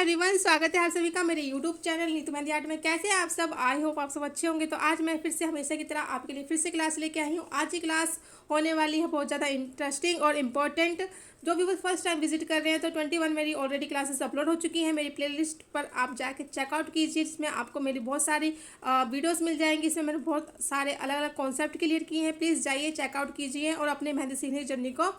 Everyone, स्वागत है आप सभी का मेरे YouTube channel Neetu mehndi art में। कैसे हैं आप सब? आई होप आप सब अच्छे होंगे। तो आज मैं फिर से हमेशा की तरह आपके लिए फिर से क्लास लेके आई हूँ। आज की क्लास होने वाली है बहुत ज़्यादा इंटरेस्टिंग और इम्पॉर्टेंट। जो भी वो फर्स्ट टाइम विजिट कर रहे हैं तो 21 मेरी ऑलरेडी क्लासेस अपलोड हो चुकी हैं। मेरी प्लेलिस्ट पर आप जाके चेकआउट कीजिए, जिसमें आपको मेरी बहुत सारी वीडियोस मिल जाएंगी। इसमें मैंने बहुत सारे अलग अलग कॉन्सेप्ट क्लियर किए हैं। प्लीज़ जाइए, चेकआउट कीजिए और अपने मेहंदी सीखने की जर्नी को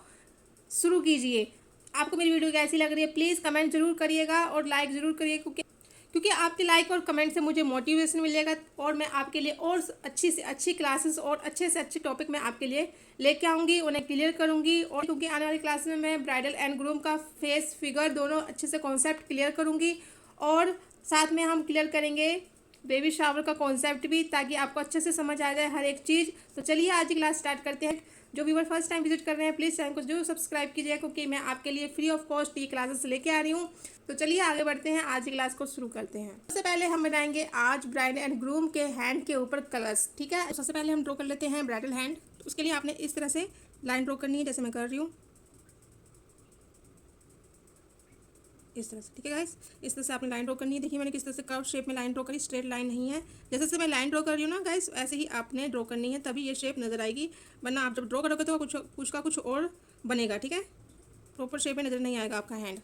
शुरू कीजिए। आपको मेरी वीडियो कैसी लग रही है प्लीज़ कमेंट जरूर करिएगा और लाइक ज़रूर करिए, क्योंकि आपके लाइक और कमेंट से मुझे मोटिवेशन मिलेगा और मैं आपके लिए और अच्छी से अच्छी क्लासेस और अच्छे से अच्छे टॉपिक मैं आपके लिए लेके आऊँगी, उन्हें क्लियर करूँगी। और क्योंकि आने वाली क्लास में मैं ब्राइडल एंड ग्रूम का फेस फिगर दोनों अच्छे से कॉन्सेप्ट क्लियर करूँगी और साथ में हम क्लियर करेंगे बेबी शावर का कॉन्सेप्ट भी, ताकि आपको अच्छे से समझ आ जाए हर एक चीज़। तो चलिए आज की क्लास स्टार्ट करते हैं। जो व्यूअर फर्स्ट टाइम विजिट कर रहे हैं प्लीज़ चैनल को जरूर सब्सक्राइब कीजिए, क्योंकि मैं आपके लिए फ्री ऑफ कॉस्ट ये क्लासेस लेके आ रही हूँ। तो चलिए आगे बढ़ते हैं, आज की क्लास को शुरू करते हैं। सबसे पहले हम बनाएंगे आज ब्राइडल एंड ग्रूम के हैंड के ऊपर कलर्स। ठीक है, सबसे पहले हम ड्रॉ कर लेते हैं ब्राइडल हैंड। तो उसके लिए आपने इस तरह से लाइन ड्रॉ करनी है, जैसे मैं कर रही हूँ इस तरह से। ठीक है गाइस, इस तरह से आपने लाइन ड्रॉ करनी है। देखिए मैंने किस तरह से कर्व शेप में लाइन ड्रॉ करी, स्ट्रेट लाइन नहीं है। जैसे से मैं लाइन ड्रॉ कर रही हूँ ना गाइस, ऐसे ही आपने ड्रॉ करनी है, तभी ये शेप नजर आएगी। वरना आप जब ड्रॉ करोगे तो कुछ का कुछ और बनेगा। ठीक है, प्रॉपर शेप में नजर नहीं आएगा आपका हैंड।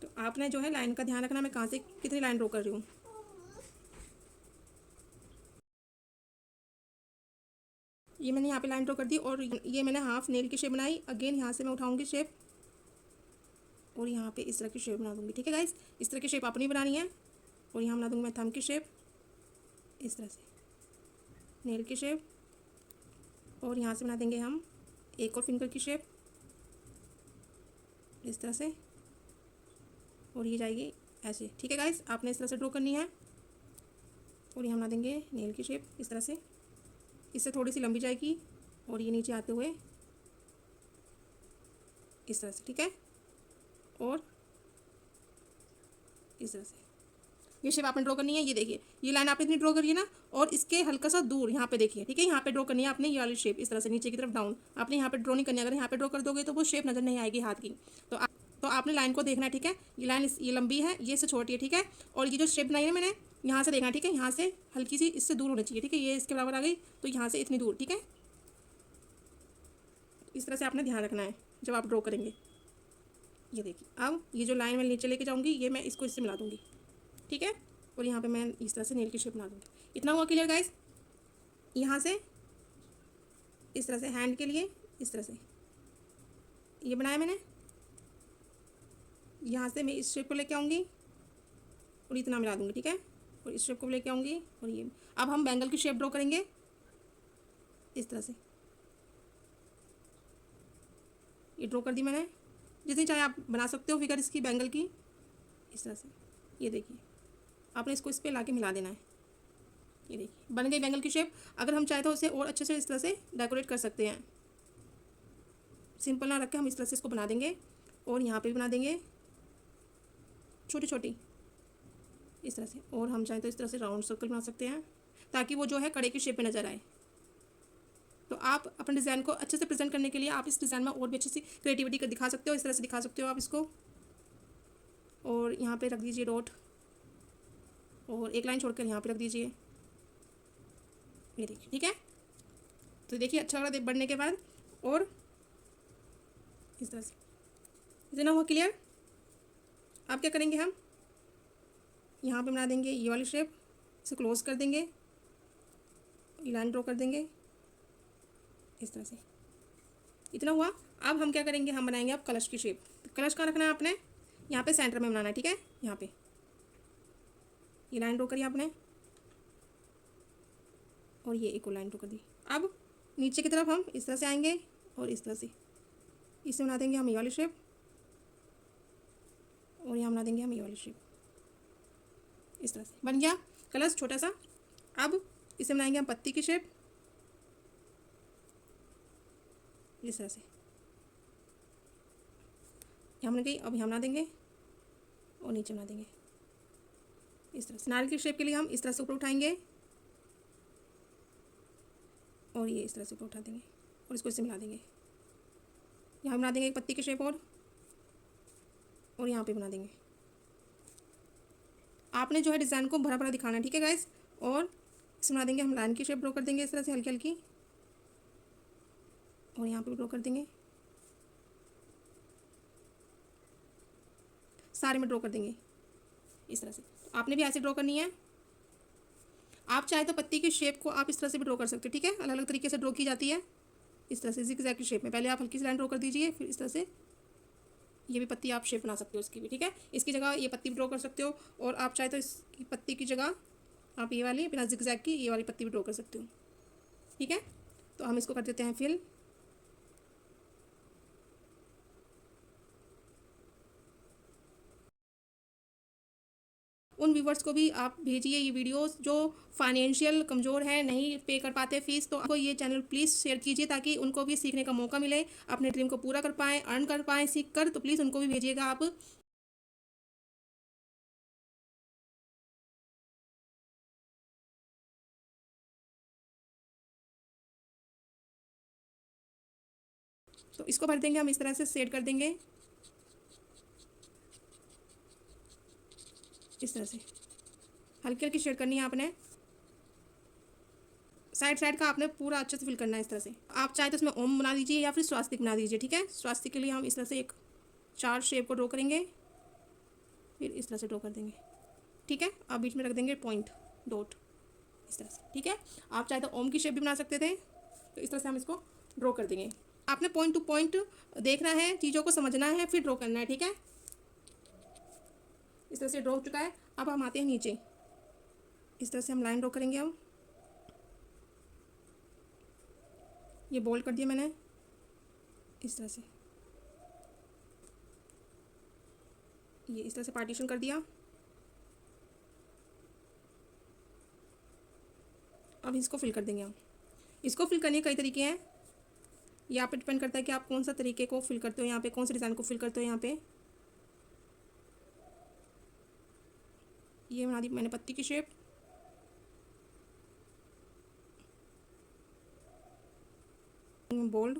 तो आपने जो है लाइन का ध्यान रखना, मैं कहाँ से कितनी लाइन ड्रॉ कर रही हूँ। ये मैंने यहाँ पे लाइन ड्रॉ कर दी और ये मैंने हाफ नेल की शेप बनाई। अगेन यहाँ से मैं उठाऊंगी शेप और यहाँ पे इस तरह की शेप बना दूंगी। ठीक है गाइस, इस तरह की शेप अपनी बनानी है। और यहाँ बना दूंगी मैं थंब की शेप, इस तरह से नेल की शेप। और यहाँ से बना देंगे हम एक और फिंगर की शेप, इस तरह से। और ये जाएगी ऐसे। ठीक है गाइस, आपने इस तरह से ड्रॉ करनी है। और यहाँ बना देंगे नेल की शेप इस तरह से। इससे थोड़ी सी लंबी जाएगी और ये नीचे आते हुए इस तरह से। ठीक है, और इस तरह से ये शेप आपने ड्रॉ करनी है। ये देखिए, ये लाइन आपने इतनी ड्रॉ करी है ना, और इसके हल्का सा दूर यहाँ पे देखिए। ठीक है, यहाँ पे ड्रॉ करनी है आपने ये वाली शेप, इस तरह से नीचे की तरफ डाउन। आपने यहाँ पे ड्रॉ नहीं करनी है, अगर यहाँ पे ड्रॉ कर दोगे तो वो शेप नजर नहीं आएगी हाथ की। तो आपने लाइन को देखना है। ठीक है, ये लाइन ये लंबी है, ये इससे छोटी है। ठीक है, और ये जो शेप बनाई है मैंने, यहाँ से देखना है। ठीक है, यहाँ से हल्की सी इससे दूर होनी चाहिए। ठीक है, ये इसके बराबर आ गई तो यहाँ से इतनी दूर। ठीक है, इस तरह से आपने ध्यान रखना है जब आप ड्रॉ करेंगे। ये देखिए, अब ये जो लाइन मैं नीचे लेके जाऊँगी, ये मैं इसको इससे मिला दूँगी। ठीक है, और यहाँ पे मैं इस तरह से नेल की शेप बना दूँगी। इतना हुआ क्लियर गाइस? यहाँ से इस तरह से हैंड के लिए इस तरह से ये बनाया मैंने। यहाँ से मैं इस शेप को लेके आऊँगी और इतना मिला दूँगी। ठीक है, और इस शेप को लेके आऊँगी और ये। अब हम बैंगल की शेप ड्रॉ करेंगे इस तरह से। ये ड्रॉ कर दी मैंने, जितनी चाहे आप बना सकते हो फिगर इसकी बैंगल की, इस तरह से। ये देखिए, आपने इसको इस पर ला के मिला देना है। ये देखिए बन गई बैंगल की शेप। अगर हम चाहे तो उसे और अच्छे से इस तरह से डेकोरेट कर सकते हैं। सिंपल ना रख के हम इस तरह से इसको बना देंगे। और यहाँ पे भी बना देंगे छोटी छोटी इस तरह से। और हम चाहें तो इस तरह से राउंड सर्कल बना सकते हैं, ताकि वो जो है कड़े की शेप में नजर आए। तो आप अपने डिज़ाइन को अच्छे से प्रेजेंट करने के लिए आप इस डिज़ाइन में और भी अच्छी सी क्रिएटिविटी दिखा सकते हो। इस तरह से दिखा सकते हो आप इसको। और यहाँ पे रख दीजिए डॉट, और एक लाइन छोड़कर यहाँ पे रख दीजिए। ये देखिए, ठीक है। तो देखिए अच्छा लग रहा है बढ़ने के बाद। और इस तरह से इतना हुआ क्लियर। अब क्या करेंगे, हम यहाँ पे बना देंगे ये वाली शेप, इसे क्लोज कर देंगे, लाइन ड्रॉ कर देंगे इस तरह से। इतना हुआ। अब हम क्या करेंगे, हम बनाएंगे अब कलश की शेप। तो कलश कहाँ रखना है आपने, यहाँ पे सेंटर में बनाना है। ठीक है, यहाँ पे ये लाइन ड्रॉ करी आपने और ये एक और लाइन ड्रॉ कर दी। अब नीचे की तरफ हम इस तरह से आएंगे और इस तरह से इसे बना देंगे हम ये वाली शेप, और यहाँ बना देंगे हम ये वाली शेप। इस तरह से बन गया कलश छोटा सा। अब इसे बनाएंगे हम पत्ती की शेप, इस तरह से। यहाँ बन गई। अब यहाँ बना देंगे और नीचे बना देंगे इस तरह से। नारियल की शेप के लिए हम इस तरह से ऊपर उठाएंगे और ये इस तरह से ऊपर उठा देंगे और इसको इससे मिला देंगे। यहाँ बना देंगे एक पत्ती की शेप और यहाँ पे बना देंगे आपने जो है डिज़ाइन को भरा भरा दिखाना है, ठीक है गाइस। और इसमें बना देंगे हम लाइन की शेप ड्रॉ कर देंगे इस तरह से हल्की हल्की, और यहाँ पे भी ड्रॉ कर देंगे, सारे में ड्रॉ कर देंगे इस तरह से। तो आपने भी ऐसे ड्रॉ करनी है। आप चाहे तो पत्ती की शेप को आप इस तरह से भी ड्रॉ कर सकते हो, ठीक है। अलग अलग तरीके से ड्रॉ की जाती है इस तरह से जिगजैग की शेप में। पहले आप हल्की सी लाइन ड्रॉ कर दीजिए, फिर इस तरह से ये भी पत्ती आप शेप बना सकते हो इसकी भी, ठीक है। इसकी जगह ये पत्ती भी ड्रॉ कर सकते हो, और आप चाहे तो इसकी पत्ती की जगह आप ये वाली बिना जिगजैग की ये वाली पत्ती भी ड्रॉ कर सकते हो, ठीक है। तो हम इसको कर देते हैं फिल। उन व्यूवर्स को भी आप भेजिए ये वीडियोस जो फाइनेंशियल कमज़ोर हैं, नहीं पे कर पाते फीस, तो आपको ये चैनल प्लीज़ शेयर कीजिए ताकि उनको भी सीखने का मौका मिले, अपने ड्रीम को पूरा कर पाएँ, अर्न कर पाएँ सीख कर। तो प्लीज़ उनको भी भेजिएगा आप। तो इसको भर देंगे हम इस तरह से सेट कर देंगे इस तरह से, हल्की हल्की शेड करनी है आपने। साइड साइड का आपने पूरा अच्छे से फिल करना है इस तरह से। आप चाहे तो इसमें ओम बना दीजिए या फिर स्वास्तिक बना दीजिए, ठीक है। स्वास्तिक के लिए हम इस तरह से एक 4 शेप को ड्रॉ करेंगे, फिर इस तरह से ड्रॉ कर देंगे, ठीक है। अब बीच में रख देंगे पॉइंट डॉट इस तरह से, ठीक है। आप चाहे तो ओम की शेप भी बना सकते थे, तो इस तरह से हम इसको ड्रॉ कर देंगे। आपने पॉइंट टू पॉइंट देखना है, चीज़ों को समझना है, फिर ड्रॉ करना है, ठीक है। इस तरह से ड्रॉ हो चुका है। अब हम आते हैं नीचे, इस तरह से हम लाइन ड्रॉ करेंगे। हम ये बोल्ड कर दिया मैंने इस तरह से, ये इस तरह से पार्टीशन कर दिया। अब इसको फिल कर देंगे हम। इसको फिल करने के कई तरीके हैं, यहाँ पे डिपेंड करता है कि आप कौन सा तरीके को फिल करते हो, यहाँ पे कौन से डिज़ाइन को फिल करते हो। यहाँ पे ये बना दी मैंने पत्ती की शेप, बोल्ड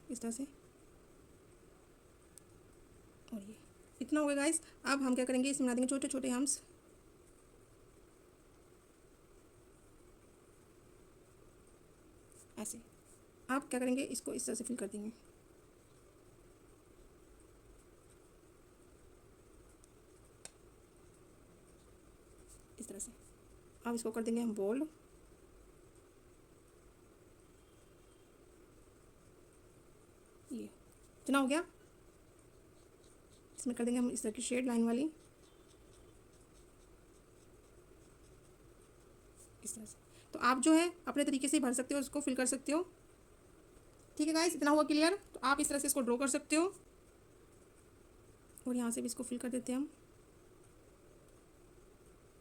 इस तरह से, और ये इतना हो गया गाइस। अब हम क्या करेंगे, इसमें बना देंगे छोटे छोटे हम्स ऐसे। आप क्या करेंगे, इसको इस तरह से फिल कर देंगे इस तरह से। अब इसको कर देंगे हम बोल्ड, ये इतना हो गया। इसमें कर देंगे हम इस तरह की शेड लाइन वाली इस तरह से। तो आप जो है अपने तरीके से भर सकते हो, इसको फिल कर सकते हो, ठीक है गाइस। इतना हुआ क्लियर। तो आप इस तरह से इसको ड्रॉ कर सकते हो, और यहाँ से भी इसको फिल कर देते हैं हम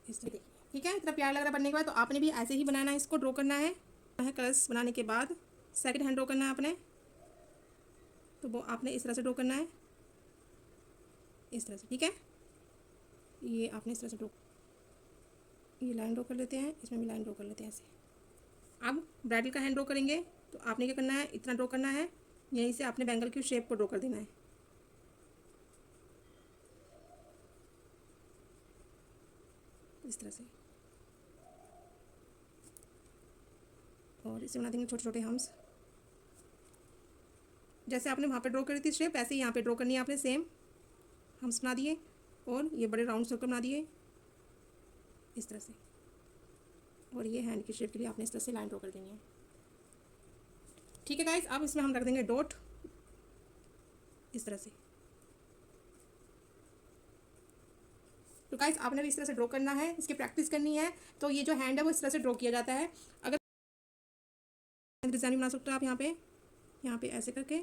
इस तरह, ठीक है। इतना प्यार लग रहा है बनने के बाद। तो आपने भी ऐसे ही बनाना है, इसको ड्रॉ करना है कलर्स बनाने के बाद सेकंड हैंड ड्रॉ करना है आपने। तो वो आपने इस तरह से ड्रॉ करना है इस तरह से, ठीक है। ये आपने इस तरह से ड्रॉ, ये लाइन ड्रॉ कर लेते हैं, इसमें भी लाइन ड्रॉ कर लेते हैं ऐसे। अब ब्राइडल का हैंड ड्रॉ करेंगे। तो आपने क्या करना है, इतना ड्रॉ करना है, यहीं से आपने बैंगल की शेप को ड्रॉ कर देना है इस तरह से, और इसे बना देंगे छोटे छोटे हम्स। जैसे आपने वहाँ पे ड्रॉ करी थी शेप, ऐसे ही यहाँ पे ड्रॉ करनी है आपने सेम। हम्स बना दिए, और ये बड़े राउंड सर्कल बना दिए इस तरह से, और ये हैंड की शेप के लिए आपने इस तरह से लाइन ड्रॉ कर देनी है, ठीक है गाइस। अब इसमें हम रख देंगे डॉट इस तरह से। तो गाइस आपने भी इस तरह से ड्रॉ करना है, इसकी प्रैक्टिस करनी है। तो ये जो हैंड है वो इस तरह से ड्रॉ किया जाता है। अगर डिज़ाइन बना सकते हो आप यहाँ पे ऐसे करके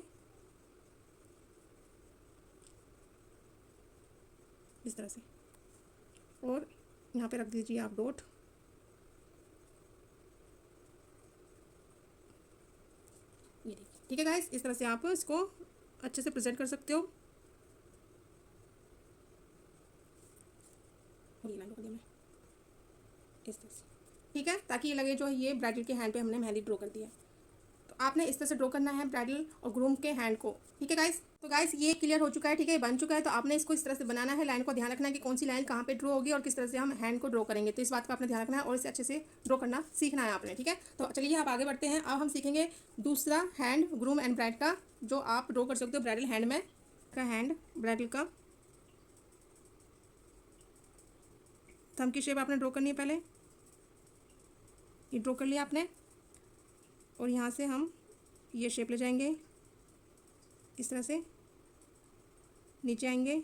इस तरह से, और यहाँ पे रख दीजिए आप डॉट, ये देखिए, ठीक है गाइस। इस तरह से आप इसको अच्छे से प्रेजेंट कर सकते हो। ये लाइन कर दिया मैं इस तरह से, ठीक है, ताकि ये लगे जो ये ब्राइडल के हैंड पे हमने मेहंदी ड्रॉ कर दिया। तो आपने इस तरह से ड्रॉ करना है ब्राइडल और ग्रूम के हैंड को, ठीक है गाइस। तो गाइस ये क्लियर हो चुका है, ठीक है, बन चुका है। तो आपने इसको इस तरह से बनाना है। लाइन को ध्यान रखना है कि कौन सी लाइन कहाँ पे ड्रॉ होगी और किस तरह से हम हैंड को ड्रॉ करेंगे। तो इस बात का आपने ध्यान रखना है और इसे अच्छे से ड्रॉ करना सीखना है आपने, ठीक है। तो चलिए आप आगे बढ़ते हैं। अब हम सीखेंगे दूसरा हैंड ग्रूम एंड ब्राइड का, जो आप ड्रॉ कर सकते हो ब्राइडल हैंड में, का हैंड ब्राइडल का थंब की शेप आपने ड्रॉ करनी है। पहले ये ड्रॉ कर लिया आपने और यहाँ से हम ये शेप ले जाएंगे, इस तरह से नीचे आएंगे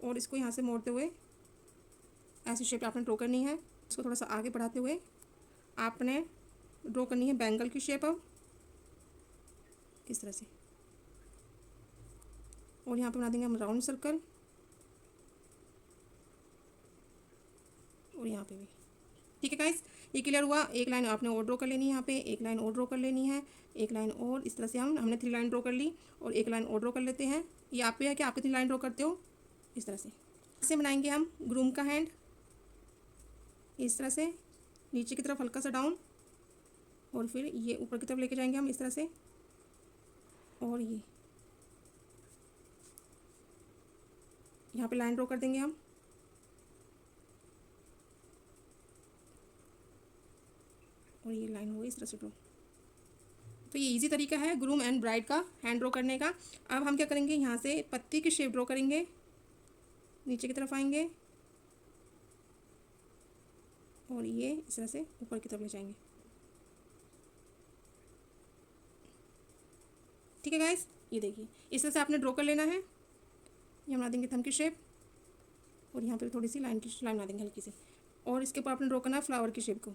और इसको यहाँ से मोड़ते हुए ऐसी शेप आपने ड्रॉ करनी है। इसको थोड़ा सा आगे बढ़ाते हुए आपने ड्रॉ करनी है बैंगल की शेप अब इस तरह से, और यहाँ पे बना देंगे हम राउंड सर्कल और यहाँ पे भी, ठीक है गाइस। ये क्लियर हुआ। एक लाइन आपने और ड्रॉ कर लेनी है, यहाँ पे एक लाइन और ड्रॉ कर लेनी है, एक लाइन और इस तरह से हमने 3 लाइन ड्रॉ कर ली और एक लाइन और ड्रॉ कर लेते हैं। ये आप पे है कि आप कितनी लाइन ड्रॉ करते हो। इस तरह से बनाएंगे हम ग्रूम का हैंड, इस तरह से नीचे की तरफ हल्का सा डाउन और फिर ये ऊपर की तरफ लेके जाएंगे हम इस तरह से, और ये यहाँ पे लाइन ड्रॉ कर देंगे हम, और ये लाइन होगी इस तरह से ड्रॉ। तो ये इजी तरीका है ग्रूम एंड ब्राइड का हैंड ड्रॉ करने का। अब हम क्या करेंगे, यहाँ से पत्ती की शेप ड्रॉ करेंगे, नीचे की तरफ आएंगे और ये इस तरह से ऊपर की तरफ ले जाएंगे, ठीक है गाइस। ये देखिए इस तरह से आपने ड्रॉ कर लेना है। ये बना देंगे थंब की शेप और यहाँ पे थोड़ी सी लाइन बना देंगे हल्की सी, और इसके ऊपर आपने ड्रॉ करना है फ्लावर की शेप को।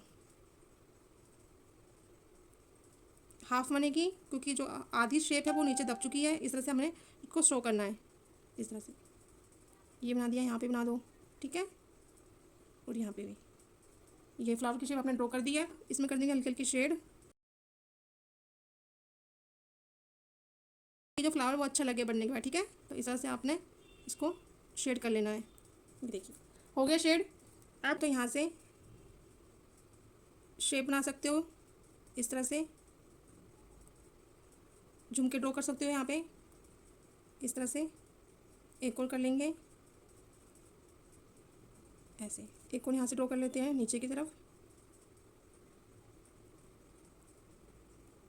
हाफ बनेगी क्योंकि जो आधी शेप है वो नीचे दब चुकी है। इस तरह से हमने इसको शो करना है इस तरह से। ये बना दिया, यहाँ पे बना दो, ठीक है, और यहाँ पे भी ये फ्लावर की शेप आपने ड्रॉ कर दी है। इसमें कर देंगे हल्की हल्की शेड, ये जो फ्लावर वो अच्छा लगे बनने के बाद, ठीक है। तो इस तरह से आपने इसको शेड कर लेना है। ये देखिए हो गया शेड। आप तो यहाँ से शेप बना सकते हो, इस तरह से झुमके ड्रॉ कर सकते हो यहाँ पे इस तरह से। एक और कर लेंगे ऐसे, एक और यहाँ से ड्रॉ कर लेते हैं नीचे की तरफ,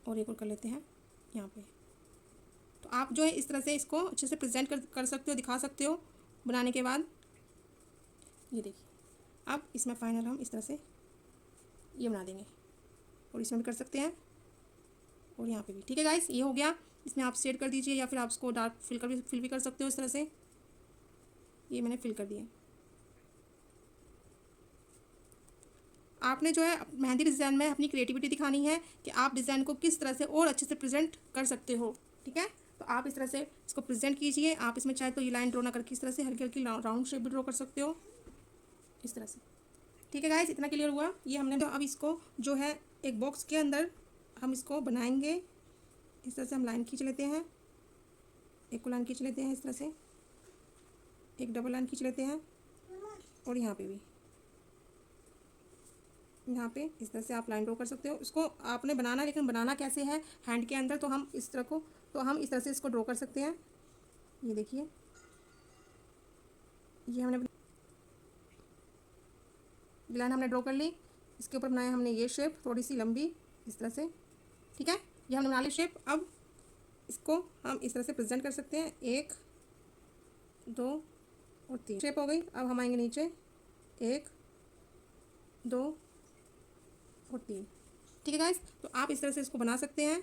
और एक और कर लेते हैं यहाँ पे। तो आप जो है इस तरह से इसको अच्छे से प्रेजेंट कर सकते हो, दिखा सकते हो बनाने के बाद। ये देखिए अब इसमें फाइनल हम इस तरह से ये बना देंगे और इसमें भी कर सकते हैं और यहाँ पे भी, ठीक है गाइस। ये हो गया। इसमें आप शेड कर दीजिए या फिर आप इसको डार्क फिल भी कर सकते हो इस तरह से। ये मैंने फिल कर दिया। आपने जो है मेहंदी डिज़ाइन में अपनी क्रिएटिविटी दिखानी है कि आप डिज़ाइन को किस तरह से और अच्छे से प्रेजेंट कर सकते हो, ठीक है। तो आप इस तरह से इसको प्रेजेंट कीजिए। आप इसमें चाहे तो ये लाइन ड्रॉ ना करके इस तरह से हल्की हल्की राउंड शेप भी ड्रॉ कर सकते हो इस तरह से, ठीक है गाइस। इतना क्लियर हुआ। ये हमने तो अब इसको जो है एक बॉक्स के अंदर हम इसको बनाएंगे। इस तरह से हम लाइन खींच लेते हैं, एक को लाइन खींच लेते हैं इस तरह से, एक डबल लाइन खींच लेते हैं और यहाँ पे भी, यहाँ पे इस तरह से आप लाइन ड्रॉ कर सकते हो। इसको आपने बनाना, लेकिन बनाना कैसे है हैंड के अंदर, तो हम इस तरह को, तो हम इस तरह से इसको ड्रॉ कर सकते हैं। ये देखिए ये हमने लाइन हमने ड्रॉ कर ली, इसके ऊपर बनाया हमने ये शेप थोड़ी सी लंबी इस तरह से, ठीक है। ये हमने बना ली शेप। अब इसको हम इस तरह से प्रेजेंट कर सकते हैं। 1 2 और 3 शेप हो गई। अब हम आएंगे नीचे 1 2 और 3, ठीक है गाइस। तो आप इस तरह से इसको बना सकते हैं।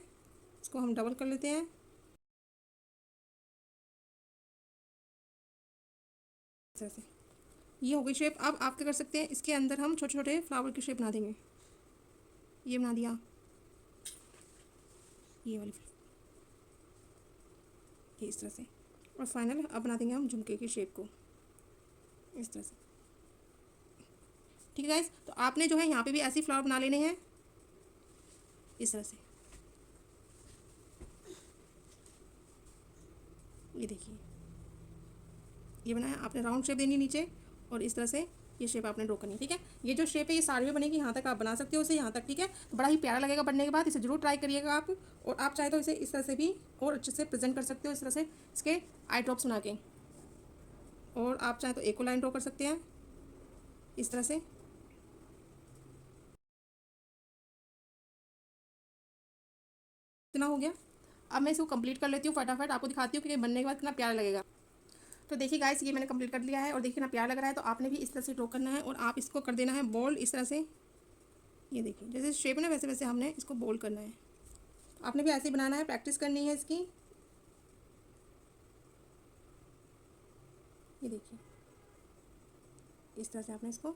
इसको हम डबल कर लेते हैं इस तरह से। ये हो गई शेप। अब आप क्या कर सकते हैं, इसके अंदर हम छोटे छोटे फ्लावर की शेप बना देंगे। ये बना दिया, ये वाली, ये इस तरह से, और फाइनल अब बना देंगे हम झुमके की शेप को इस तरह से, ठीक है गाइस। तो आपने जो है यहाँ पे भी ऐसी फ्लावर बना लेने हैं इस तरह से। ये देखिए ये बनाया आपने, राउंड शेप देनी नीचे और इस तरह से ये शेप आपने ड्रॉ करनी है, ठीक है। ये जो शेप है ये साड़ी में बनेगी, यहाँ तक आप बना सकते हो इसे, यहाँ तक, ठीक है। तो बड़ा ही प्यारा लगेगा बनने के बाद, इसे जरूर ट्राई करिएगा आप। और आप चाहे तो इसे इस तरह से भी और अच्छे से प्रेजेंट कर सकते हो, इस तरह से इसके आई ड्रॉप्स बना के। और आप चाहे तो एक और लाइन ड्रॉ कर सकते हैं इस तरह से। इतना हो गया। अब मैं इसको कंप्लीट कर लेती हूँ फटाफट, आपको दिखाती हूँ कि बनने के बाद कितना प्यारा लगेगा। तो देखिए गाइस, ये मैंने कंप्लीट कर लिया है और देखिए ना प्यारा लग रहा है। तो आपने भी इस तरह से ड्रॉ करना है और आप इसको कर देना है बोल्ड इस तरह से। ये देखिए जैसे शेप है ना, वैसे वैसे हमने इसको बोल्ड करना है। आपने भी ऐसे ही बनाना है, प्रैक्टिस करनी है इसकी। ये देखिए इस तरह से आपने इसको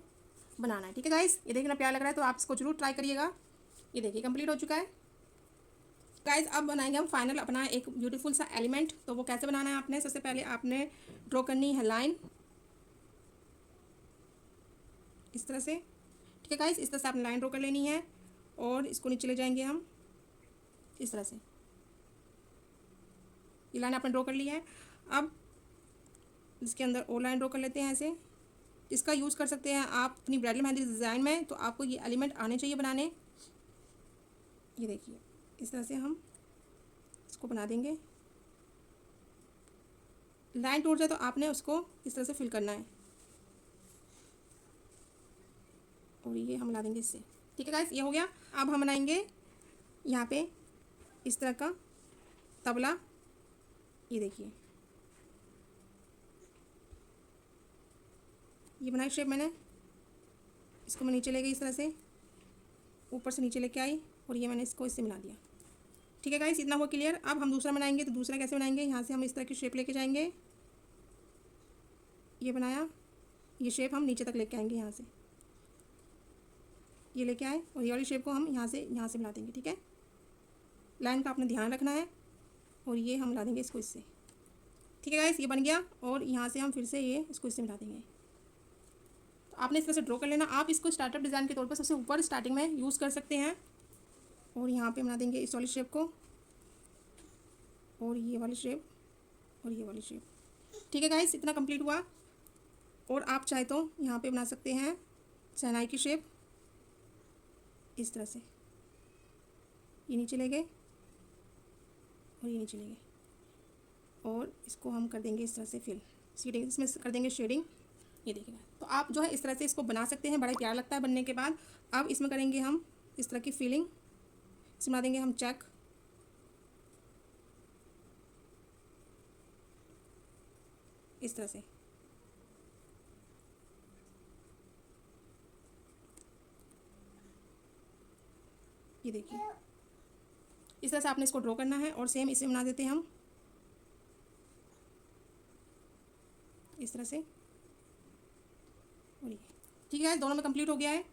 बनाना है, ठीक है गाइस। ये देखिए ना प्यारा लग रहा है, तो आप इसको जरूर ट्राई करिएगा। ये देखिए कंप्लीट हो चुका है गाइस। अब बनाएंगे हम फाइनल अपना एक ब्यूटीफुल सा एलिमेंट। तो वो कैसे बनाना है, आपने सबसे पहले आपने ड्रॉ करनी है लाइन इस तरह से, ठीक है गाइस। इस तरह से आपने लाइन ड्रॉ कर लेनी है और इसको नीचे ले जाएंगे हम इस तरह से। ये लाइन आपने ड्रॉ कर ली है। अब इसके अंदर और लाइन ड्रॉ कर लेते हैं ऐसे। इसका यूज़ कर सकते हैं आप अपनी ब्राइडल मेहंदी डिज़ाइन में, तो आपको ये एलिमेंट आने चाहिए बनाने। ये देखिए इस तरह से हम इसको बना देंगे। लाइन टूट जाए तो आपने उसको इस तरह से फिल करना है और ये हम ला देंगे इससे, ठीक है गाइस। ये हो गया। अब हम बनाएंगे यहाँ पे इस तरह का तबला। ये देखिए ये बनाई शेप मैंने, इसको मैं नीचे ले गई इस तरह से, ऊपर से नीचे लेके आई और ये मैंने इसको इससे मिला दिया, ठीक है गाइस। इतना हुआ क्लियर। अब हम दूसरा बनाएंगे। तो दूसरा कैसे बनाएंगे, यहाँ से हम इस तरह की शेप लेके जाएंगे। ये बनाया, ये शेप हम नीचे तक लेके आएंगे, यहाँ से ये लेके आए और ये वाली शेप को हम यहाँ से मिला देंगे, ठीक है। लाइन का आपने ध्यान रखना है और ये हम मिला देंगे इसको इससे, ठीक है गाइस। ये बन गया और यहाँ से हम फिर से ये इसको इससे मिला देंगे। तो आपने इस तरह से ड्रॉ कर लेना। आप इसको स्टार्टअप डिज़ाइन के तौर पर सबसे ऊपर स्टार्टिंग में यूज़ कर सकते हैं। और यहाँ पे बना देंगे इस वाली शेप को और ये वाली शेप और ये वाली शेप, ठीक है गाइस। इतना कंप्लीट हुआ। और आप चाहे तो यहाँ पे बना सकते हैं शहनाई की शेप इस तरह से। ये नीचे ले गए और ये नीचे ले गए और इसको हम कर देंगे इस तरह से फिल शेडिंग, इसमें कर देंगे शेडिंग। ये देखिएगा। तो आप जो है इस तरह से इसको बना सकते हैं, बड़ा प्यारा लगता है बनने के बाद। अब इसमें करेंगे हम इस तरह की फीलिंग, इसमें बना देंगे हम चेक। इस तरह से ये देखिए इस तरह से आपने इसको ड्रॉ करना है और सेम इसे बना देते हैं हम इस तरह से। और ये ठीक है, दोनों में कंप्लीट हो गया है।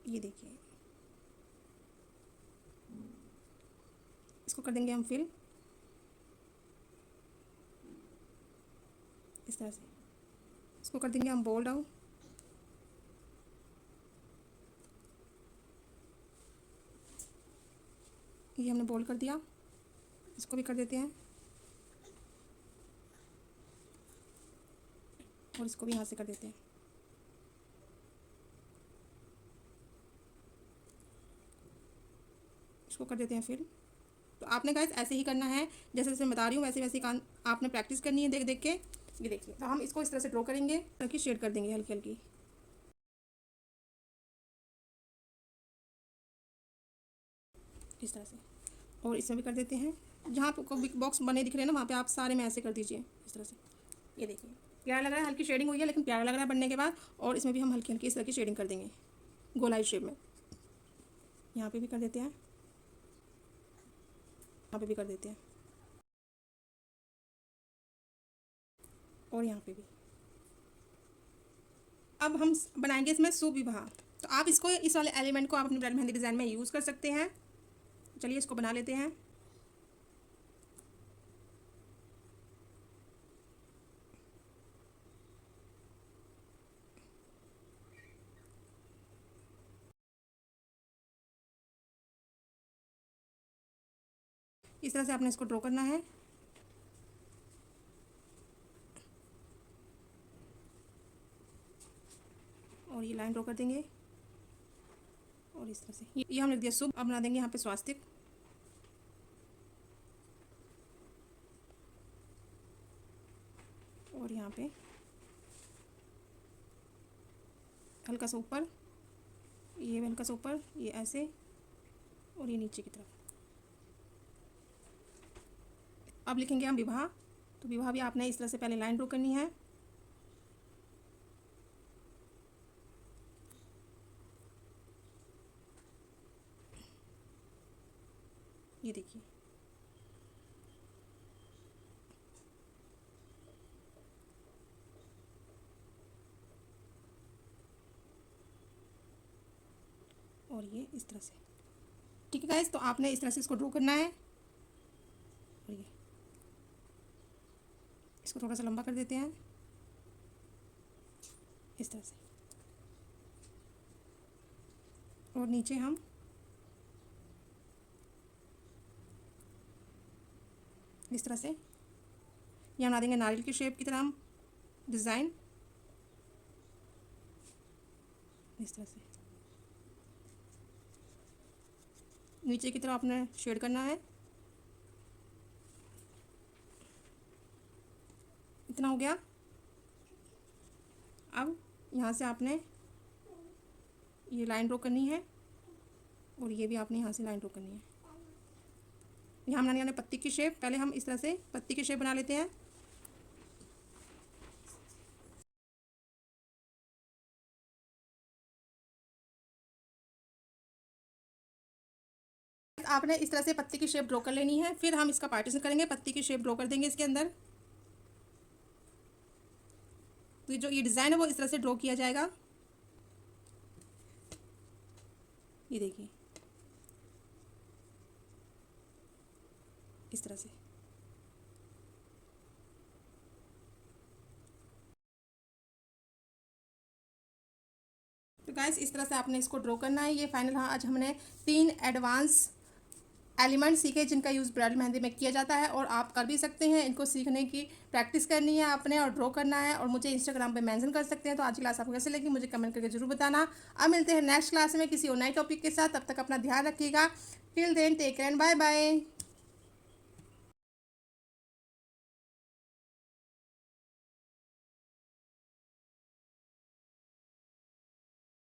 ये देखिए इसको कर देंगे हम फिल इस तरह से। इसको कर देंगे हम बोल्ड आउट। ये हमने बोल्ड कर दिया, इसको भी कर देते हैं और इसको भी यहाँ से कर देते हैं। इसको कर देते हैं फिर। तो आपने गाइस ऐसे ही करना है, जैसे जैसे बता रही हूँ वैसे वैसे काम आपने प्रैक्टिस करनी है देख देख के। ये देखिए, तो हम इसको इस तरह से ड्रॉ करेंगे ताकि शेड कर देंगे हल्की हल्की इस तरह से। और इसमें भी कर देते हैं, जहाँ आपको बिग बॉक्स बने दिख रहे हैं ना, वहाँ पे आप सारे में ऐसे कर दीजिए इस तरह से। ये देखिए प्यारा लग रहा है, हल्की शेडिंग हुई है लेकिन प्यारा लग रहा है बनने के बाद। और इसमें भी हम हल्की हल्की इस तरह की शेडिंग कर देंगे गोलाई शेप में। यहाँ पे भी कर देते हैं, यहाँ पे भी कर देते हैं और यहाँ पे भी। अब हम बनाएंगे इसमें शुभ विवाह। तो आप इसको इस वाले एलिमेंट को आप अपनी ब्राइडल मेहंदी डिज़ाइन में यूज़ कर सकते हैं। चलिए इसको बना लेते हैं। इस तरह से आपने इसको ड्रॉ करना है। और ये लाइन ड्रॉ कर देंगे और इस तरह से ये हम लिख दिया शुभ। अब बना देंगे यहाँ पे स्वास्तिक। और यहाँ पे हल्का सा ऊपर, ये हल्का सा ऊपर, ये ऐसे और ये नीचे की तरफ। अब लिखेंगे हम विवाह। तो विवाह भी आपने इस तरह से पहले लाइन ड्रॉ करनी है। ये देखिए, और ये इस तरह से। ठीक है गाइस, तो आपने इस तरह से इसको ड्रॉ करना है। और ये इसको थोड़ा सा लंबा कर देते हैं इस तरह से। और नीचे हम इस तरह से ये बना देंगे नारियल की शेप की तरह हम डिज़ाइन इस तरह से। नीचे की तरफ आपने शेड करना है। इतना हो गया। अब यहाँ से आपने ये लाइन ड्रॉ करनी है और ये भी आपने यहाँ से लाइन ड्रॉ करनी है। यहाँ बनाने वाले पत्ती की शेप, पहले हम इस तरह से पत्ती की शेप बना लेते हैं। आपने इस तरह से पत्ती की शेप ड्रॉ कर लेनी है। फिर हम इसका पार्टीशन करेंगे, पत्ती की शेप ड्रॉ कर देंगे इसके अंदर। तो जो ये डिज़ाइन है वो इस तरह से ड्रॉ किया जाएगा। ये देखिए इस तरह से। तो गाइस इस तरह से आपने इसको ड्रॉ करना है। ये फाइनल। हाँ, आज हमने 3 एडवांस एलिमेंट सीखे जिनका यूज़ ब्राइडल मेहंदी में किया जाता है और आप कर भी सकते हैं। इनको सीखने की प्रैक्टिस करनी है आपने और ड्रॉ करना है, और मुझे इंस्टाग्राम पे मेंशन कर सकते हैं। तो आज की क्लास आपको कैसे लगी मुझे कमेंट करके जरूर बताना। अब मिलते हैं नेक्स्ट क्लास में किसी और नए टॉपिक के साथ। तब तक अपना ध्यान रखिएगा। Till then take care and bye bye.